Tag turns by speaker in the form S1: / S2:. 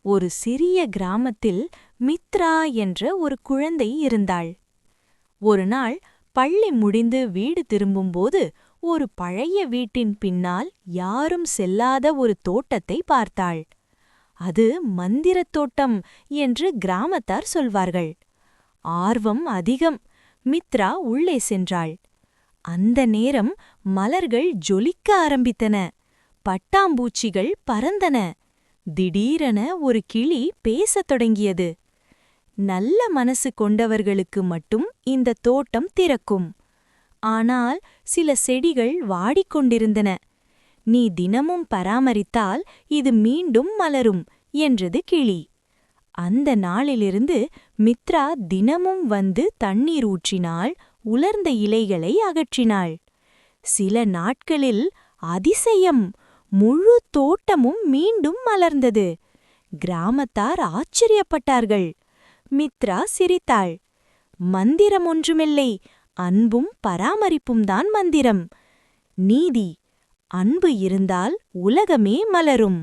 S1: ஒரு சிறிய கிராமத்தில் மித்ரா என்ற ஒரு குழந்தை இருந்தாள். ஒரு நாள் பள்ளி முடிந்து வீடு திரும்பும்போது ஒரு பழைய வீட்டின் பின்னால் யாரும் செல்லாத ஒரு தோட்டத்தை பார்த்தாள். அது மந்திரத் தோட்டம் என்று கிராமத்தார் சொல்வார்கள். ஆர்வம் அதிகம். மித்ரா உள்ளே சென்றாள். அந்த நேரம் மலர்கள் ஜொலிக்க ஆரம்பித்தன. பட்டாம்பூச்சிகள் பறந்தன. திடீரென ஒரு கிளி பேசத் தொடங்கியது. நல்ல மனசு கொண்டவர்களுக்கு மட்டும் இந்த தோட்டம் திறக்கும். ஆனால் சில செடிகள் வாடிக்கொண்டிருந்தன. நீ தினமும் பராமரித்தால் இது மீண்டும் மலரும் என்றது கிளி. அந்த நாளிலிருந்து மித்ரா தினமும் வந்து தண்ணீர் ஊற்றினாள், உலர்ந்த இலைகளை அகற்றினாள். சில நாட்களில் அதிசயம்! முழு தோட்டமும் மீண்டும் மலர்ந்தது. கிராமத்தார் ஆச்சரியப்பட்டார்கள். மித்ரா சிரித்தாள். மந்திரம் ஒன்றுமில்லை, அன்பும் பராமரிப்பும்தான் மந்திரம். நீதி: அன்பு இருந்தால் உலகமே மலரும்.